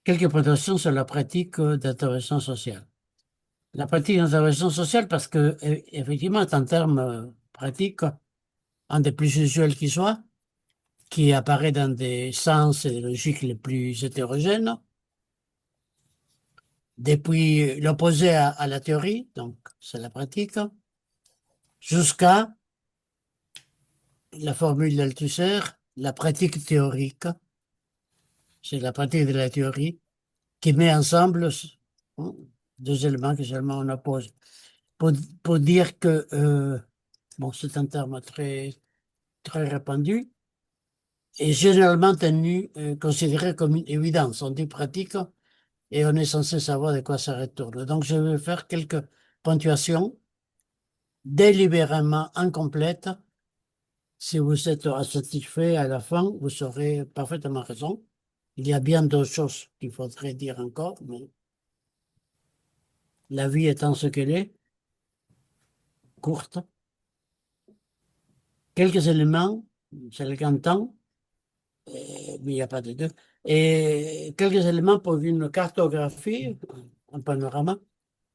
quelques prétentions sur la pratique d'intervention sociale. La pratique d'intervention sociale, parce que, effectivement, est un terme pratique, un des plus usuels qui soit, qui apparaît dans des sens et des logiques les plus hétérogènes, depuis l'opposé à la théorie, donc c'est la pratique, jusqu'à la formule d'Althusser, la pratique théorique, c'est la pratique de la théorie, qui met ensemble hein, deux éléments que seulement on oppose. Pour, pour dire que, bon, c'est un terme très répandu, et généralement tenu, considéré comme une évidence. On dit pratique et on est censé savoir de quoi ça retourne. Donc, je vais faire quelques ponctuations délibérément incomplètes. Si vous êtes satisfait à la fin, vous aurez parfaitement raison. Il y a bien d'autres choses qu'il faudrait dire encore, mais la vie étant ce qu'elle est, courte, quelques éléments, c'est le temps, mais il n'y a pas de deux, et quelques éléments pour une cartographie, un panorama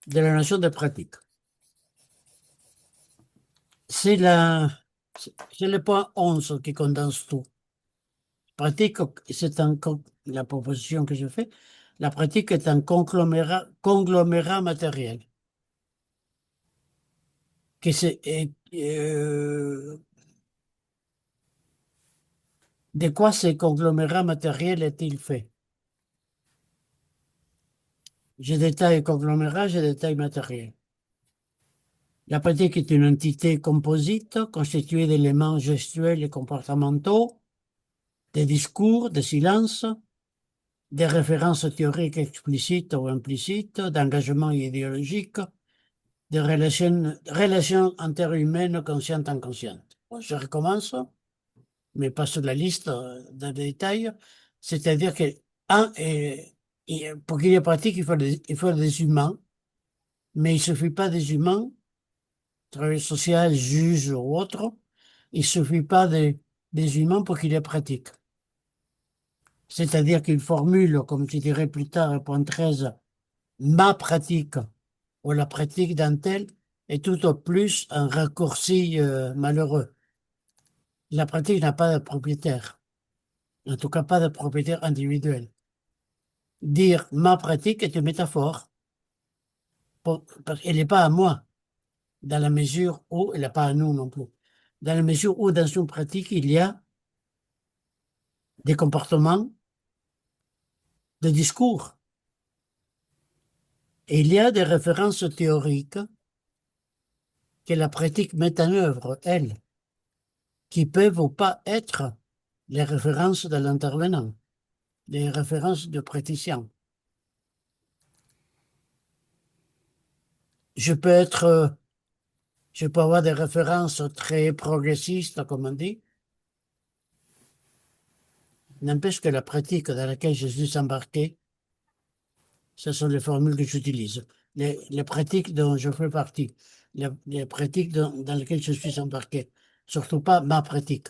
de la notion de pratique. C'est la, c'est le point 11 qui condense tout. Pratique, c'est la proposition que je fais. La pratique est un conglomérat matériel. Qui c'est, de quoi ce conglomérat matériel est-il fait? Je détaille conglomérat, je détaille matériel. La pratique est une entité composite constituée d'éléments gestuels et comportementaux, des discours, des silences, des références théoriques explicites ou implicites, d'engagements idéologiques, de relations interhumaines conscientes et inconscientes. Bon, je recommence, mais pas sur la liste de détails. C'est-à-dire que, pour qu'il y ait pratique, il faut des humains, mais il ne suffit pas des humains, travail social, juge ou autre, il ne suffit pas des humains pour qu'il y ait pratique. C'est-à-dire qu'il formule, comme je dirais plus tard, point 13, ma pratique ou la pratique d'un tel est tout au plus un raccourci malheureux. La pratique n'a pas de propriétaire, en tout cas pas de propriétaire individuel. Dire ma pratique est une métaphore, parce qu'elle n'est pas à moi, dans la mesure où elle n'est pas à nous non plus. Dans la mesure où dans une pratique, il y a des comportements, des discours, et il y a des références théoriques que la pratique met en œuvre, elle, qui peuvent ou pas être les références de l'intervenant, les références de praticien. Je peux être, je peux avoir des références très progressistes, comme on dit. N'empêche que la pratique dans laquelle je suis embarqué, ce sont les formules que j'utilise. Les pratiques dont je fais partie, les pratiques dans lesquelles je suis embarqué. Surtout pas ma pratique.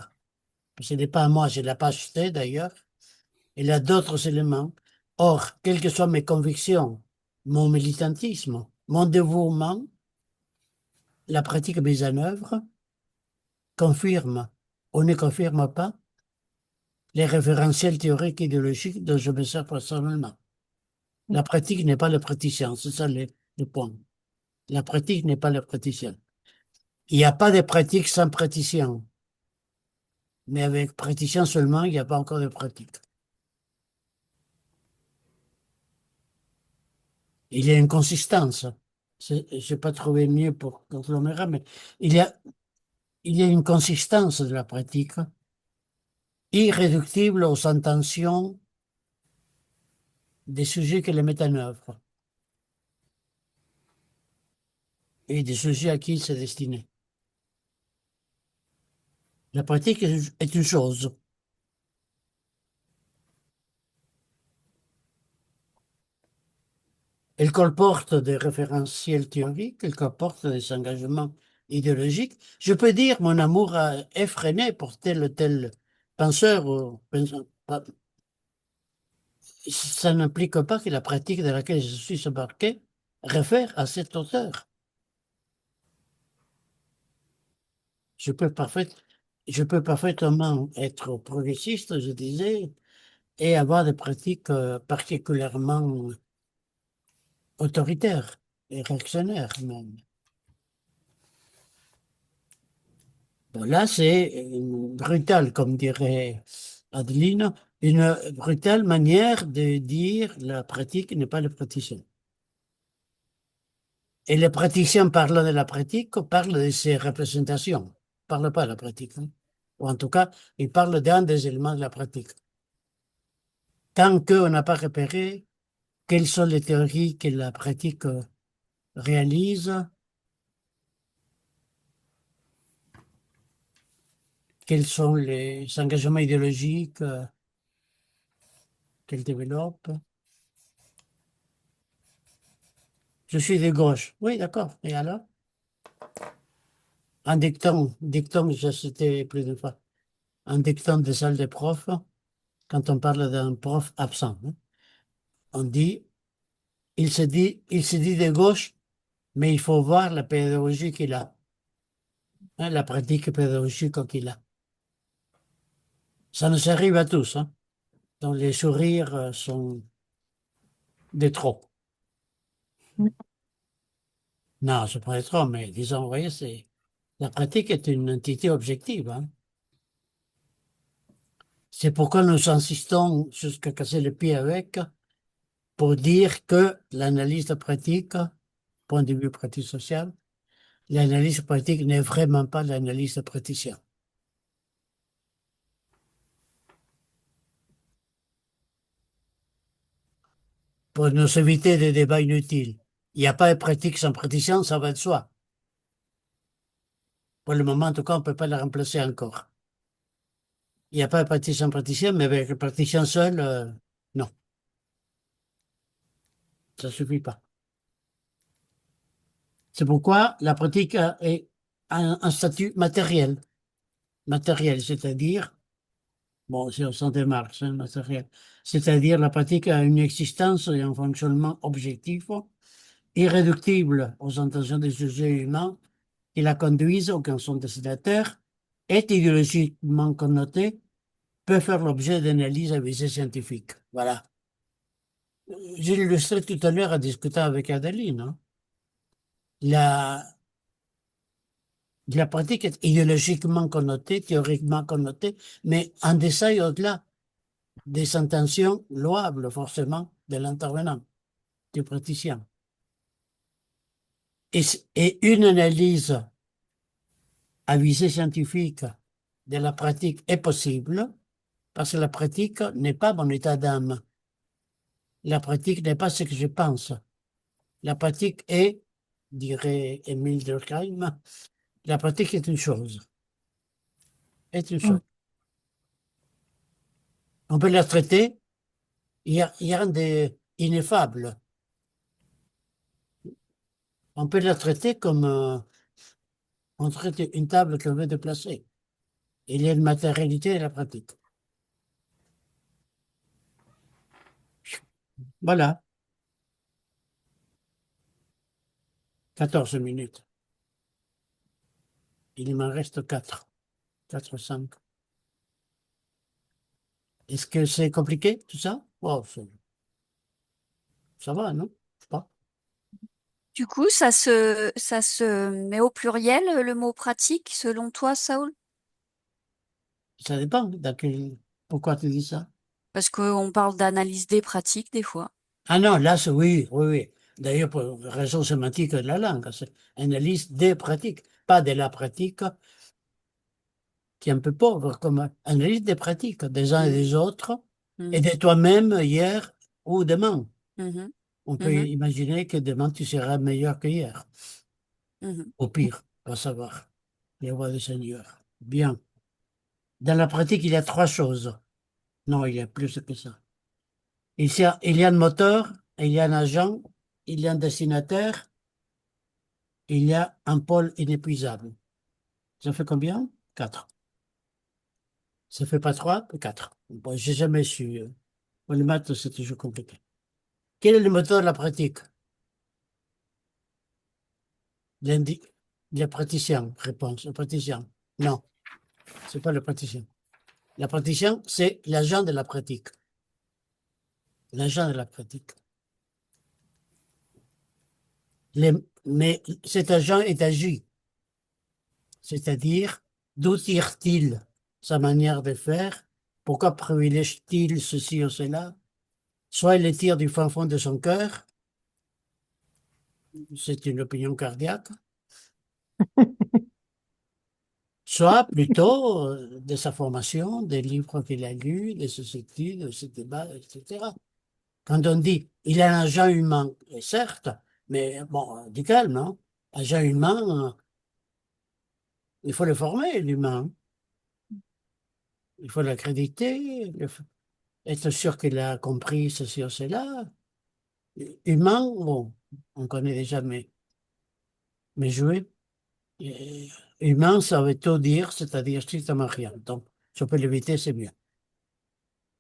Ce n'est pas à moi, je ne l'ai pas acheté d'ailleurs. Il y a d'autres éléments. Or, quelles que soient mes convictions, mon militantisme, mon dévouement, la pratique mise en œuvre confirme ou ne confirme pas les référentiels théoriques et idéologiques dont je me sers personnellement. La pratique n'est pas le praticien, c'est ça le point. La pratique n'est pas le praticien. Il n'y a pas de pratique sans praticien, mais avec praticien seulement, il n'y a pas encore de pratique. Il y a une consistance. Je n'ai pas trouvé mieux pour conglomérat, mais il y a, il y a une consistance de la pratique, irréductible aux intentions des sujets qui les mettent en œuvre et des sujets à qui c'est destiné. La pratique est une chose. Elle comporte des référentiels théoriques, elle comporte des engagements idéologiques. Je peux dire mon amour effréné pour tel ou tel penseur ou ça n'implique pas que la pratique dans laquelle je suis embarqué réfère à cet auteur. Je peux parfait, je peux parfaitement être progressiste, je disais, et avoir des pratiques particulièrement autoritaires et réactionnaires même. Bon, là, c'est une brutale, comme dirait Adeline, une brutale manière de dire la pratique n'est pas le praticien. Et les praticiens parlant de la pratique parlent de ses représentations, ne parlent pas de la pratique, hein. Ou en tout cas, ils parlent d'un des éléments de la pratique. Tant qu'on n'a pas repéré quelles sont les théories que la pratique réalise, quels sont les engagements idéologiques qu'elle développe. Je suis de gauche. Oui, d'accord. Et alors? En dicton, j'ai cité plus d'une fois, en dicton des salles des profs, quand on parle d'un prof absent, hein, on dit, il se dit de gauche, mais il faut voir la pédagogie qu'il a, hein, la pratique pédagogique qu'il a. Ça nous arrive à tous, hein, dont les sourires sont des trop. Non, je prends trop, mais disons, vous voyez, la pratique est une entité objective, hein. C'est pourquoi nous insistons jusqu'à casser le pied avec, pour dire que l'analyse de pratique, point de vue pratique social, l'analyse pratique n'est vraiment pas l'analyse de praticien. Pour nous éviter des débats inutiles. Il n'y a pas de pratique sans praticien, ça va de soi. Pour le moment, en tout cas, on ne peut pas la remplacer encore. Il n'y a pas de pratique sans praticien, mais avec le praticien seul, non, ça ne suffit pas. C'est pourquoi la pratique est un statut matériel. Matériel, c'est-à-dire, bon, c'est au sens de Marx, hein, matériel, c'est-à-dire la pratique a une existence et un fonctionnement objectif, irréductible aux intentions des sujets humains qui la conduisent ou qui en sont destinataires, est idéologiquement connotée, peut faire l'objet d'analyses à visée scientifique. Voilà. J'ai illustré tout à l'heure en discutant avec Adeline, hein. La, la pratique est idéologiquement connotée, théoriquement connotée, mais en deçà et au-delà des intentions louables, forcément, de l'intervenant, du praticien. Et une analyse à visée scientifique de la pratique est possible parce que la pratique n'est pas mon état d'âme. La pratique n'est pas ce que je pense. La pratique est, dirait Émile Durkheim, la pratique est une chose. Est une Mm. chose. On peut la traiter, il y a des ineffables. On peut la traiter comme on traite une table qu'on veut déplacer. Il y a une matérialité de la pratique. Voilà, 14 minutes. Il m'en reste 4. 4 ou 5. Est-ce que c'est compliqué, tout ça? Oh, ça va, non? Je sais pas. Du coup, ça se met au pluriel, le mot pratique, selon toi, Saul? Ça dépend. Pourquoi tu dis ça? Parce qu'on parle d'analyse des pratiques des fois. Ah non, là, c'est oui, oui, oui. D'ailleurs, pour raison sémantique de la langue, c'est analyse des pratiques, pas de la pratique, qui est un peu pauvre, comme analyse des pratiques des uns et Mhm, des autres, et mhm, de toi-même hier ou demain. mhm, On peut mhm, imaginer que demain tu seras meilleur que hier, mhm. au pire, pas savoir. Les voix du Seigneur. Bien. Dans la pratique, il y a trois choses. Non, il y a plus que ça. Il y a un moteur, il y a un agent, il y a un destinataire, il y a un pôle inépuisable. Ça fait combien? Quatre. Ça fait pas trois, mais quatre. Bon, j'ai jamais su. Bon, les maths, c'est toujours compliqué. Quel est le moteur de la pratique? Lundi, le praticien, réponse, le praticien. Non, c'est pas le praticien. Le praticien, c'est l'agent de la pratique. L'agent de la pratique. Mais cet agent est agi, c'est-à-dire d'où tire-t-il sa manière de faire? Pourquoi privilège-t-il ceci ou cela? Soit il les tire du fin fond de son cœur, c'est une opinion cardiaque, soit plutôt de sa formation, des livres qu'il a lus, de ses études, de ses débats, etc. Quand on dit il est un agent humain, et certes, mais bon, du calme, hein. Agent humain, il faut le former, l'humain. Il faut l'accréditer, être sûr qu'il a compris ceci ou cela. Humain, bon, on connaît déjà mes jouets. Et humain, ça veut tout dire, c'est-à-dire strictement rien. Donc, si on peut l'éviter, c'est mieux.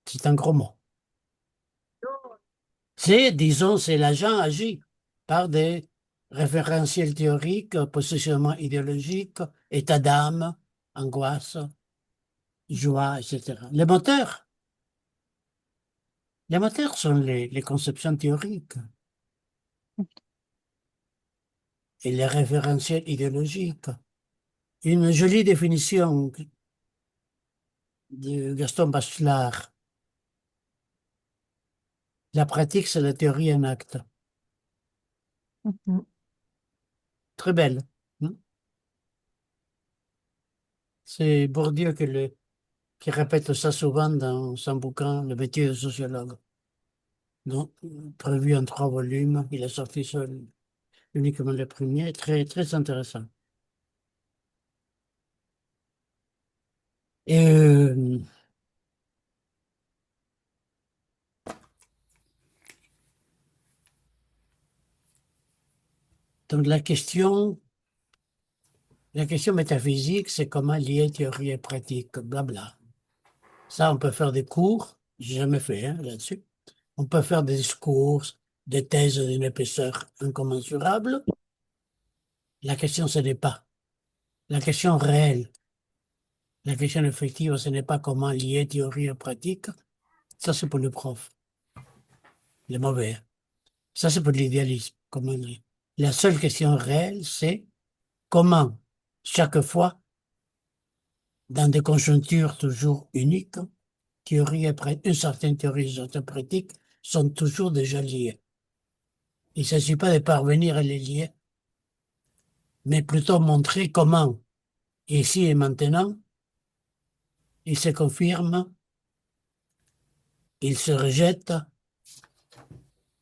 C'est un gros mot. C'est, disons, c'est l'agent agi par des référentiels théoriques, positionnement idéologique, état d'âme, angoisse, joie, etc. Les moteurs sont les conceptions théoriques et les référentiels idéologiques. Une jolie définition de Gaston Bachelard. La pratique, c'est la théorie en acte. Mhm. Très belle, hein. C'est Bourdieu qui répète ça souvent dans son bouquin Le métier de sociologue. Donc, prévu en 3 volumes, il a sorti seul uniquement le premier, très, très intéressant. Et donc la question métaphysique, c'est comment lier théorie et pratique, blabla. Ça, on peut faire des cours, j'ai jamais fait hein, là-dessus. On peut faire des discours, des thèses d'une épaisseur incommensurable. La question, ce n'est pas. La question réelle, la question effective, ce n'est pas comment lier théorie et pratique. Ça, c'est pour le prof, les mauvais, hein. Ça, c'est pour l'idéalisme, comme on dit. La seule question réelle, c'est comment, chaque fois, dans des conjonctures toujours uniques, théorie et une certaine théorie et une certaine pratique sont toujours déjà liées. Il ne s'agit pas de parvenir à les lier, mais plutôt montrer comment, ici et maintenant, ils se confirment, ils se rejettent,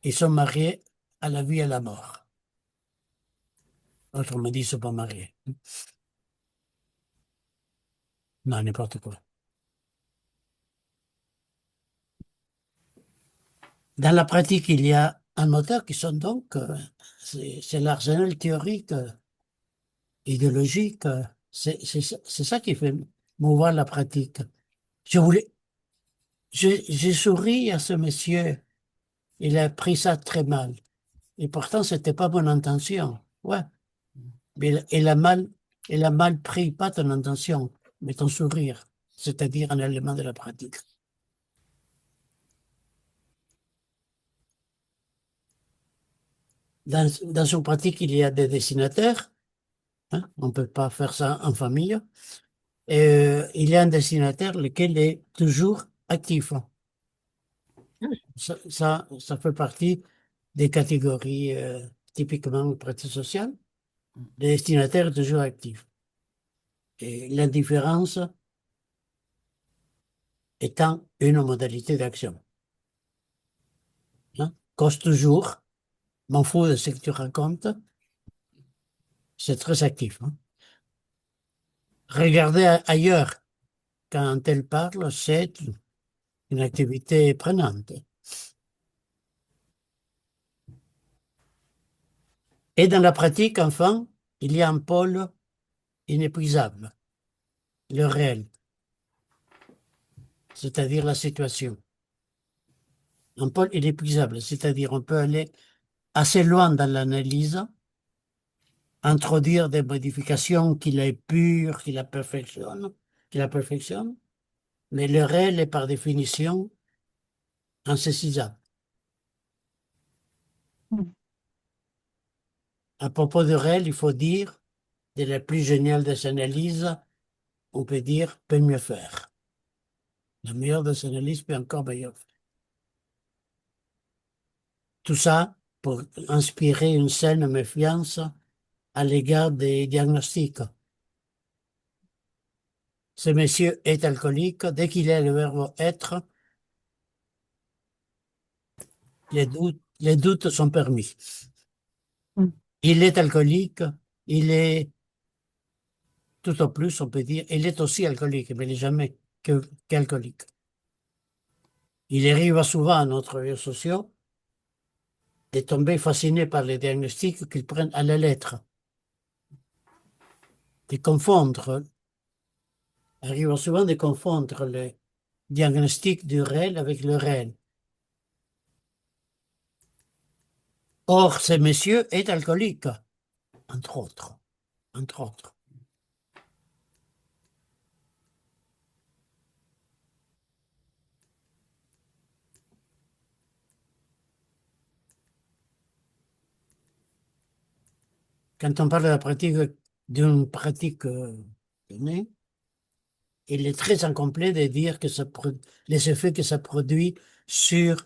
ils sont mariés à la vie et à la mort. Autrement dit, ils ne sont pas mariés. Non, n'importe quoi. Dans la pratique, il y a un moteur qui sont donc, c'est l'arsenal théorique, idéologique, c'est ça qui fait mouvoir la pratique. Je voulais, j'ai souri à ce monsieur, il a pris ça très mal. Et pourtant, c'était pas mon intention. Ouais. Mais il a mal pris, pas ton intention, mais ton sourire, c'est-à-dire un élément de la pratique. Dans une pratique, il y a des dessinateurs, hein, on ne peut pas faire ça en famille. Et il y a un dessinateur lequel est toujours actif. Ça fait partie des catégories typiquement pratique sociale. Le destinataire est toujours actif. Et l'indifférence étant une modalité d'action, hein. Cause toujours, m'en fous de ce que tu racontes, c'est très actif, hein. Regarder ailleurs quand elle parle, c'est une activité prenante. Et dans la pratique, enfin, il y a un pôle inépuisable, le réel, c'est-à-dire la situation. un peu inépuisable, c'est-à-dire on peut aller assez loin dans l'analyse, introduire des modifications qui l'épurent, qui la perfectionnent, mais le réel est par définition insaisissable. Mm. À propos du réel, il faut dire, de la plus géniale des analyses, on peut dire, peut mieux faire. La meilleure des analyses peut encore mieux faire. Tout ça pour inspirer une saine méfiance à l'égard des diagnostics. Ce monsieur est alcoolique. Dès qu'il a le verbe être, les doutes sont permis. Mm. Il est alcoolique, il est, tout au plus, on peut dire, il est aussi alcoolique, mais il n'est jamais qu'alcoolique. Il arrive souvent à notre réseaux sociaux de tomber fasciné par les diagnostics qu'ils prennent à la lettre, de confondre, arrive souvent de confondre le diagnostic du réel avec le réel. Or, ce monsieur est alcoolique, entre autres, entre autres. Quand on parle de la pratique, d'une pratique donnée, il est très incomplet de dire que les effets que ça produit sur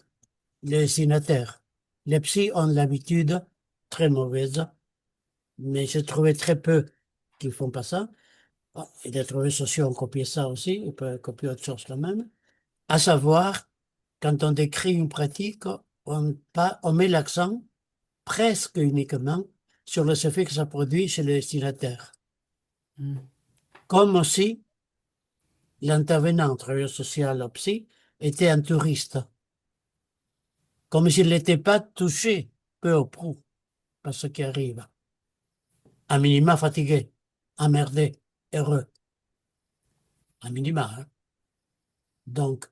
les destinataires. Les psys ont l'habitude, très mauvaise, mais j'ai trouvé très peu qui font pas ça. Ah, et des réseaux sociaux ont copié ça aussi, on peut copier autre chose quand même. À savoir, quand on décrit une pratique, on met l'accent presque uniquement sur les effets que ça produit chez le destinataire. Comme aussi l'intervenant en travailleur social ou psy était un touriste. Comme s'il n'était pas touché, peu ou prou, par ce qui arrive. À minima fatigué, emmerdé, heureux. À minima, hein. Donc,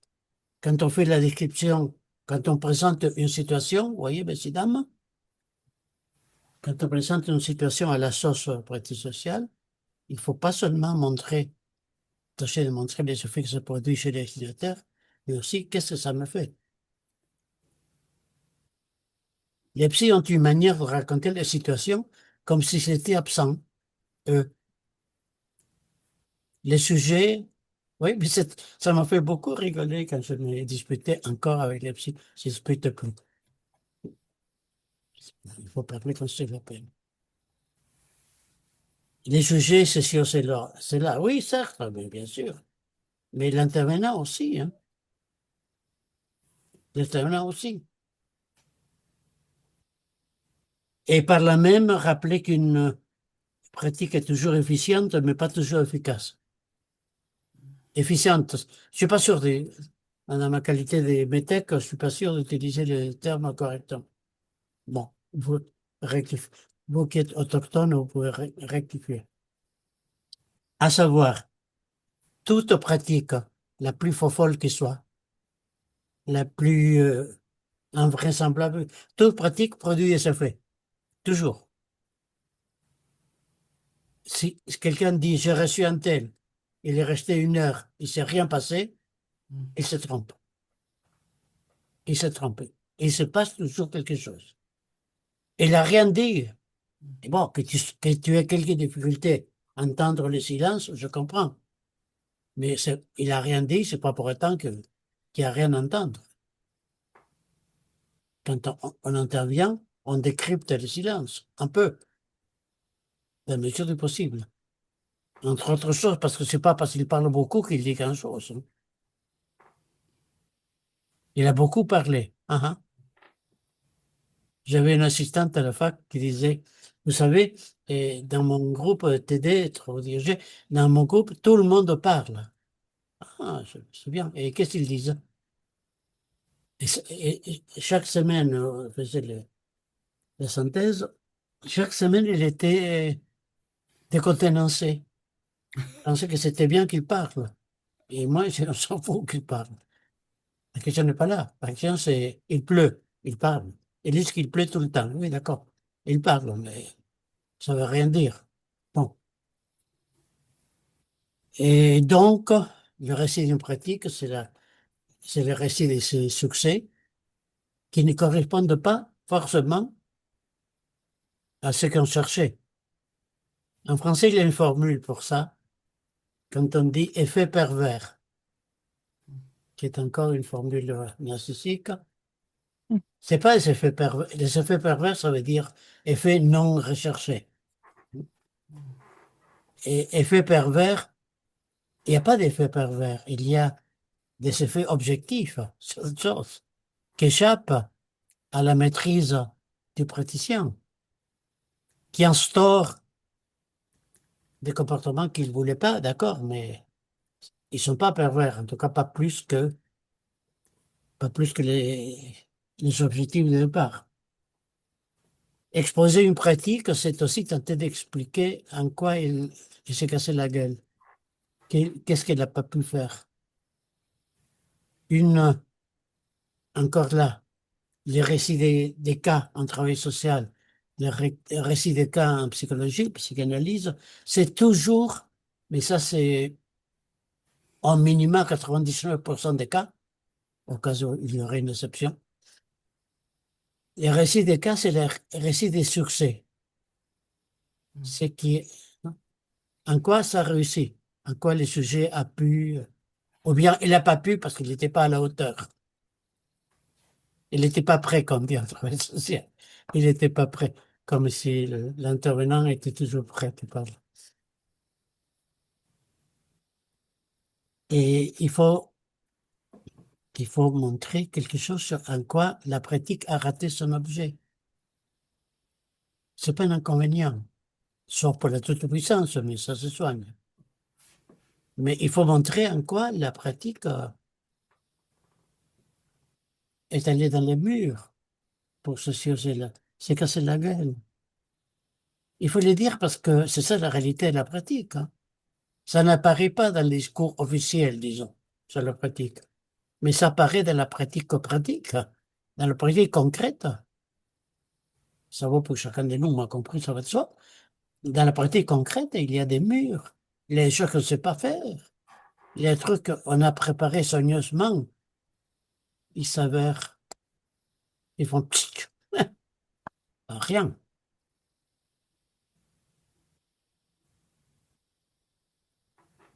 quand on fait la description, quand on présente une situation, vous voyez, messieurs, dames, quand on présente une situation à la sauce pratique sociale, il ne faut pas seulement tâcher de montrer les effets que ça produit chez les destinataires, mais aussi qu'est-ce que ça me fait. Les psys ont une manière de raconter les situations comme si c'était absent, eux. Les sujets, oui, mais ça m'a fait beaucoup rigoler quand je me disputais encore avec les psys. Je ne dispute plus. Il faut parler quand c'est la peine. Les sujets, c'est sûr, c'est là. C'est là. Oui, certes, mais bien sûr. Mais l'intervenant aussi, hein. L'intervenant aussi. Et par là même, rappeler qu'une pratique est toujours efficiente, mais pas toujours efficace. Efficiente. Je suis pas sûr dans ma qualité de métèque, je suis pas sûr d'utiliser le terme correctement. Bon, vous rectifiez. Vous qui êtes autochtone, vous pouvez rectifier. À savoir, toute pratique, la plus folle qui soit, la plus invraisemblable, toute pratique produit des effets. Toujours. Si quelqu'un dit j'ai reçu un tel, il est resté 1 heure, il ne s'est rien passé, il se trompe. Il s'est trompé. Il se passe toujours quelque chose. Il n'a rien dit. Et bon, que tu aies quelques difficultés à entendre le silence, je comprends. Mais il n'a rien dit, c'est pas pour autant qu'il n'y a rien à entendre. Quand on intervient, on décrypte le silence, un peu, dans la mesure du possible. Entre autres choses, parce que c'est pas parce qu'il parle beaucoup qu'il dit grand-chose, hein. Il a beaucoup parlé. J'avais une assistante à la fac qui disait, vous savez, dans mon groupe TD, trop dirigé, dans mon groupe, tout le monde parle. Ah, c'est bien. Et qu'est-ce qu'ils disent? Et chaque semaine, on faisait la synthèse. Chaque semaine, il était décontenancé. Je pensais que c'était bien qu'il parle. Et moi, on s'en fout qu'il parle. La question n'est pas là. La question, c'est, il pleut, il parle. Ils disent qu'il pleut tout le temps. Oui, d'accord. Il parle, mais ça veut rien dire. Bon. Et donc, le récit d'une pratique, c'est le récit de ses succès qui ne correspondent pas forcément à ce qu'on cherchait. En français, il y a une formule pour ça, quand on dit effet pervers, qui est encore une formule narcissique. Mm. C'est pas les effets pervers. Les effets pervers, ça veut dire effet non recherché. Et effet pervers, il n'y a pas d'effet pervers. Il y a des effets objectifs, c'est autre chose, qui échappent à la maîtrise du praticien, qui instaure des comportements qu'il ne voulait pas, d'accord, mais ils ne sont pas pervers, en tout cas pas plus que les objectifs de départ. Exposer une pratique, c'est aussi tenter d'expliquer en quoi il s'est cassé la gueule. Qu'est-ce qu'elle n'a pas pu faire? Encore là, les récits des cas en travail social, les récits des cas en psychologie, psychanalyse, c'est toujours, mais ça c'est en minima 99% des cas, au cas où il y aurait une exception. Les récits des cas, c'est les récits des succès. C'est qui, en quoi ça réussit, en quoi le sujet a pu, ou bien il n'a pas pu parce qu'il n'était pas à la hauteur. Il n'était pas prêt, comme dit en travail social. Il n'était pas prêt, comme si l'intervenant était toujours prêt pour parler. Et il faut montrer quelque chose sur en quoi la pratique a raté son objet. C'est pas un inconvénient, sauf pour la toute-puissance, mais ça se soigne. Mais il faut montrer en quoi la pratique est allée dans les murs pour ceci ou cela. C'est casser la gueule. Il faut le dire parce que c'est ça la réalité de la pratique, hein. Ça n'apparaît pas dans les discours officiels, disons, sur la pratique. Mais ça apparaît dans la pratique pratique, hein, dans la pratique concrète. Ça vaut pour chacun de nous, moi compris, ça va de soi. Dans la pratique concrète, il y a des murs. Il y a des choses qu'on ne sait pas faire. Il y a des trucs qu'on a préparés soigneusement. Ils s'avèrent, ils font tchic, rien.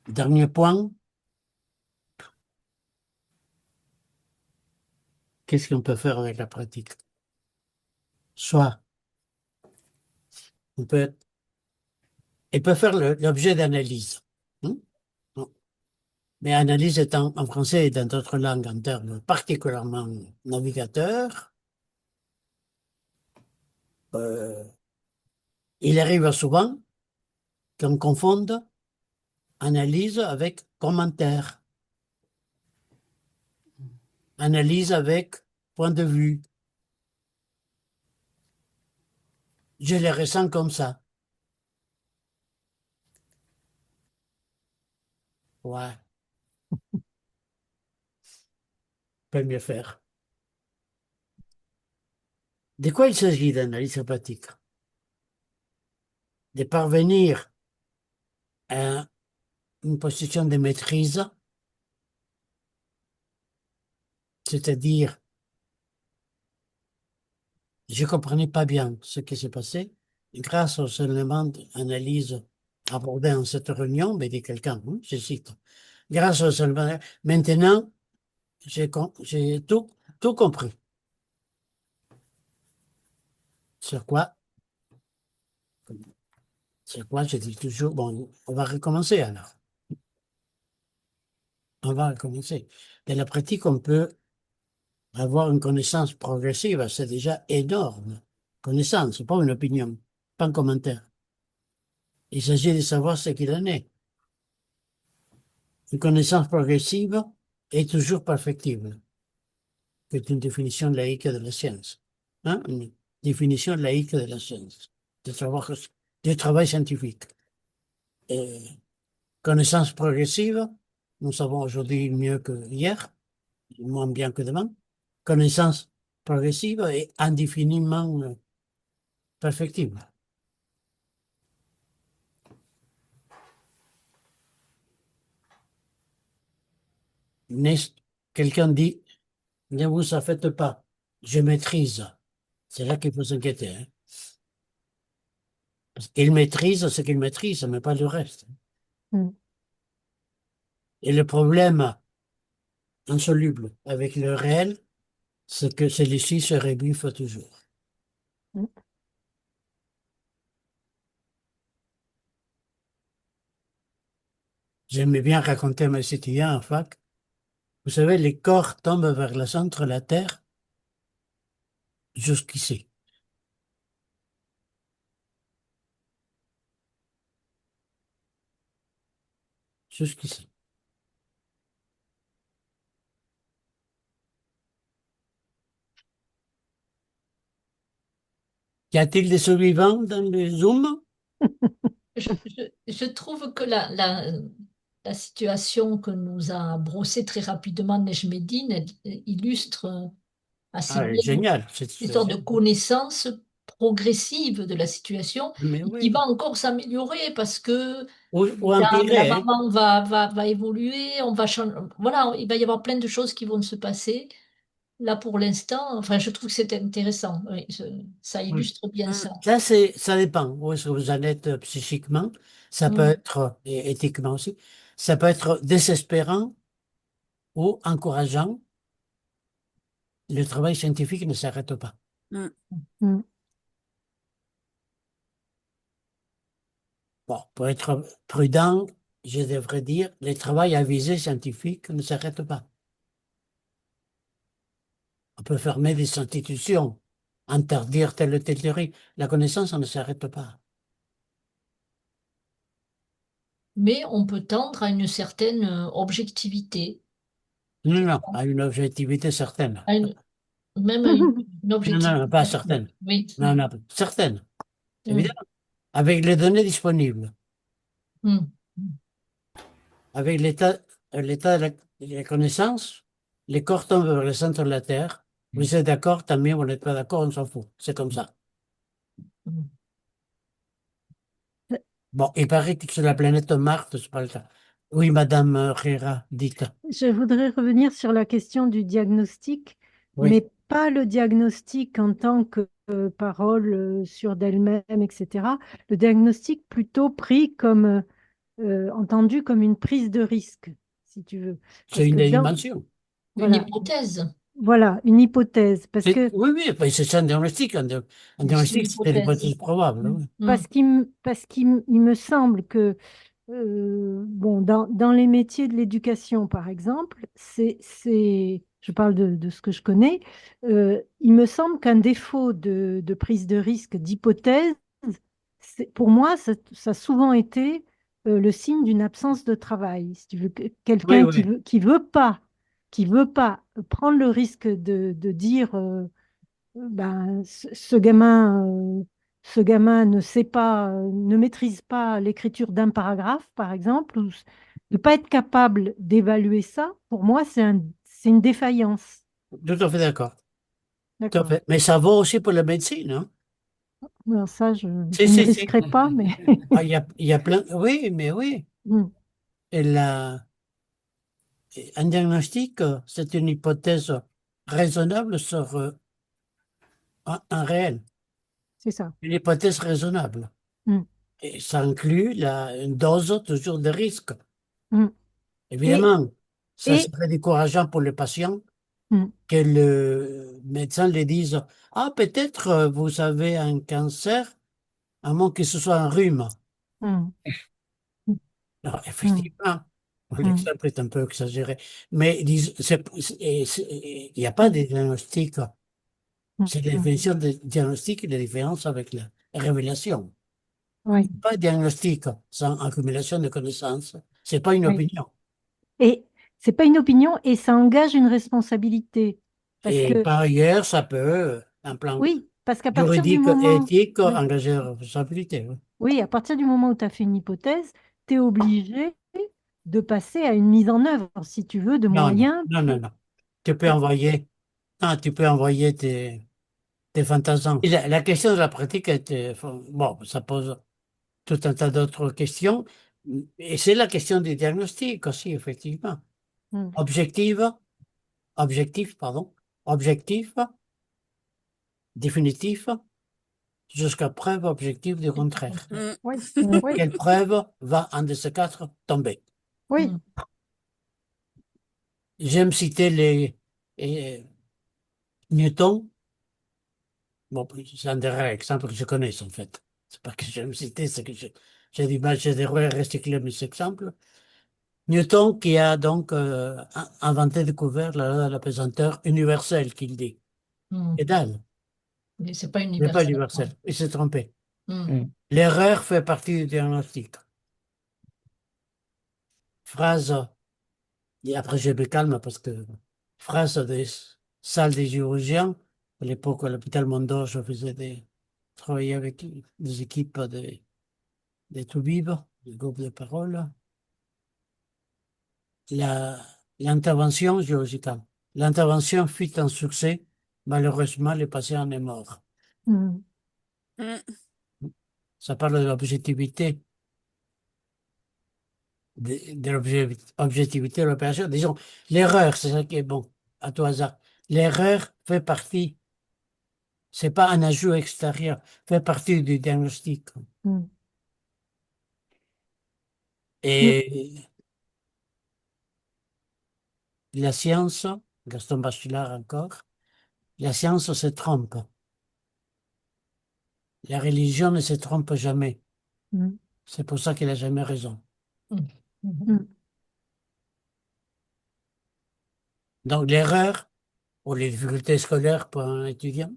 Dernier point, qu'est-ce qu'on peut faire avec la pratique? Soit, on peut, elle peut faire l'objet d'analyse. Hein. Bon. Mais analyse étant en français et dans d'autres langues en termes particulièrement navigateurs, euh, il arrive souvent qu'on confonde analyse avec commentaire, analyse avec point de vue. Je les ressens comme ça. Ouais, peut mieux faire. De quoi il s'agit d'analyse sympathique? De parvenir à une position de maîtrise, c'est-à-dire, je ne comprenais pas bien ce qui s'est passé. Grâce aux éléments d'analyse abordés en cette réunion, mais dit quelqu'un, hein, je cite, grâce aux éléments, maintenant, j'ai tout compris. Sur quoi, je dis toujours, bon, on va recommencer alors. On va recommencer. De la pratique, on peut avoir une connaissance progressive, c'est déjà énorme. Connaissance, c'est pas une opinion, pas un commentaire. Il s'agit de savoir ce qu'il en est. Une connaissance progressive est toujours perfectible. C'est une définition laïque de la science. Hein? Une définition laïque de la science. Du travail scientifique. Et connaissance progressive, nous savons aujourd'hui mieux que hier. moins bien que demain. Connaissance progressive et indéfiniment perfectible. Quelqu'un dit, ne vous affecte pas, je maîtrise. C'est là qu'il faut s'inquiéter. Hein. Parce qu'il maîtrise ce qu'il maîtrise, mais pas le reste. Mm. Et le problème insoluble avec le réel, c'est que celui-ci se rebuffe toujours. Mm. J'aimais bien raconter à mes étudiants en fac, vous savez, les corps tombent vers le centre de la Terre jusqu'ici. Jusqu'ici. Y a-t-il des survivants dans le Zoom? Je trouve que la situation que nous a brossée très rapidement Nejmédine elle illustre assez Ah, bien génial, cette une sorte de situation. connaissance progressive de la situation Mais et qui oui. va encore s'améliorer parce que Ou la empirer, hein. maman va évoluer, on va changer, voilà, il va y avoir plein de choses qui vont se passer. Là, pour l'instant, enfin, je trouve que c'est intéressant. Oui, ça Oui. illustre bien ça. Ça, ça dépend où est-ce que vous en êtes psychiquement. Ça peut Mm. être, et éthiquement aussi, ça peut être désespérant ou encourageant. Le travail scientifique ne s'arrête pas. Mm. Mm. Bon, pour être prudent, je devrais dire, le travail à visée scientifique ne s'arrête pas. On peut fermer des institutions, interdire telle ou telle théorie. La connaissance, ça ne s'arrête pas. Mais on peut tendre à une certaine objectivité, Non, non, à une objectivité certaine. à même à une Non, non, non, objectivité pas certaine. certaine. Oui. Non, non, certaine. Mm. Évidemment. Avec les données disponibles, Mm. avec l'état de la connaissance, les corps tombent vers le centre de la Terre. Vous êtes d'accord, tant mieux, vous n'êtes pas d'accord, on s'en fout. C'est comme ça. Mm. Mm. Bon, il paraît que sur la planète Mars, c'est pas le cas. Oui, Madame Herrera, dites. Je voudrais revenir sur la question du diagnostic, Oui, mais pas le diagnostic en tant que parole sur d'elle-même, etc. Le diagnostic plutôt pris comme, entendu comme une prise de risque, si tu veux. c'est Parce une que des dans, dimensions. Une voilà, hypothèse. voilà, une hypothèse. Parce Oui, que oui, enfin, c'est ça un diagnostic. Un C'est une diagnostic, c'est hypothèse. l'hypothèse probable. Mm. Oui. Mm. il me semble que bon, dans les métiers de l'éducation, par exemple, je parle de ce que je connais, il me semble qu'un défaut de prise de risque, d'hypothèse, pour moi, ça a souvent été le signe d'une absence de travail. Si tu veux, Oui, quelqu'un oui. qui veut pas prendre le risque de dire ben, ce gamin ne sait pas, ne maîtrise pas l'écriture d'un paragraphe, par exemple, ou ne pas être capable d'évaluer ça, pour moi, c'est une défaillance. Tout à fait d'accord. Tout à D'accord. fait. Mais ça vaut aussi pour la médecine, hein. Alors ça, Si, je n'y si, si. risquerai pas, mais Ah, il y a plein. Oui, mais oui. Mm, Et un diagnostic, c'est une hypothèse raisonnable sur un réel. c'est ça. Une hypothèse raisonnable. Mm, Et ça inclut une dose toujours de risque. mm. Et, Évidemment, ça et serait décourageant pour le patient mm, que le médecin lui dise, ah, peut-être vous avez un cancer, à moins que ce soit un rhume. mm, Alors, mm, effectivement, mm, l'exemple est un peu exagéré, mais il n'y a pas de diagnostic. mm, C'est la mm. définition de diagnostic et la différence avec la révélation. Oui, Pas de diagnostic sans accumulation de connaissances. C'est pas une oui. opinion. Et c'est pas une opinion et ça engage une responsabilité. Parce Et que, par ailleurs, ça peut, un plan oui, parce qu'à partir du juridique et moment, éthique, oui, engager la responsabilité. Oui. oui, à partir du moment où tu as fait une hypothèse, tu es obligé de passer à une mise en œuvre, si tu veux, de Non, non, moyens non, non, pour... non. Tu peux envoyer, non, tu peux envoyer tes fantasmes. Et la question de la pratique était, bon, ça pose tout un tas d'autres questions. Et c'est la question du diagnostic aussi, effectivement. Mm. Objectif, pardon, objectif, définitif, jusqu'à preuve objective du contraire. Mm. Oui, oui, Quelle preuve va un de ces quatre tomber? oui. Mm. J'aime citer et Newton. Bon, c'est un des rares exemples que je connais, en fait. C'est pas que j'aime citer, c'est que j'ai du mal, j'ai devrais recycler mes exemples. Newton qui a donc inventé, découvert la loi de la pesanteur universelle, qu'il dit. Mm. Et dalle, Mais c'est pas n'est pas universel. universelle. Il s'est trompé. Mm. Mm. L'erreur fait partie du diagnostic. Phrase, et après je me calme parce que phrase des salles des chirurgiens. À l'époque, à l'hôpital Mondor, je faisais travailler avec des équipes des Toubib, du groupe de parole. L'intervention chirurgicale. L'intervention fut un succès. Malheureusement, le patient est mort. Mm. Mm. Ça parle de l'objectivité, de l'objectivité de l'opération. Disons, l'erreur, c'est ça qui est bon, à tout hasard. L'erreur fait partie, c'est pas un ajout extérieur, fait partie du diagnostic. Mm. Et la science, Gaston Bachelard encore, la science se trompe. La religion ne se trompe jamais. Mm. C'est pour ça qu'il a jamais raison. Mm. Mm. Donc l'erreur ou les difficultés scolaires pour un étudiant,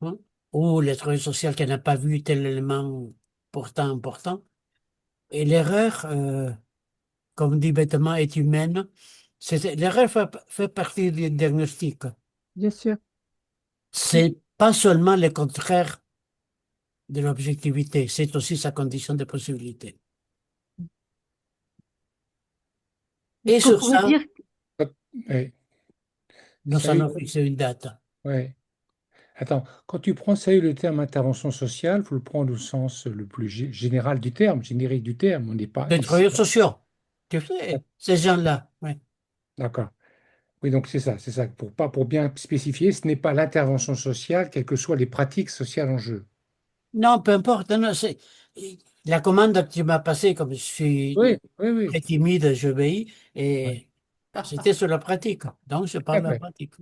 hein, ou les travail social qui n'a pas vu tel élément pourtant important. Et l'erreur, comme dit bêtement, est humaine. L'erreur fait partie du diagnostic. Bien sûr. C'est pas seulement le contraire de l'objectivité, c'est aussi sa condition de possibilité. Et Est-ce qu'on sur pourrait ça, dire, Ouais. nous Ça, allons fixer une date. ouais. Attends, quand tu prends ça le terme intervention sociale, il faut le prendre au sens le plus général du terme, générique du terme. On n'est pas Les ici. travailleurs sociaux, tu sais, ces gens-là, oui. D'accord. Oui, donc c'est ça. Pour bien spécifier, ce n'est pas l'intervention sociale, quelles que soient les pratiques sociales en jeu. Non, peu importe, non, la commande que tu m'as passée, comme je suis Oui, oui, oui. très timide, j'obéis, et c'était sur la pratique. Donc, je parle de la Ouais. pratique.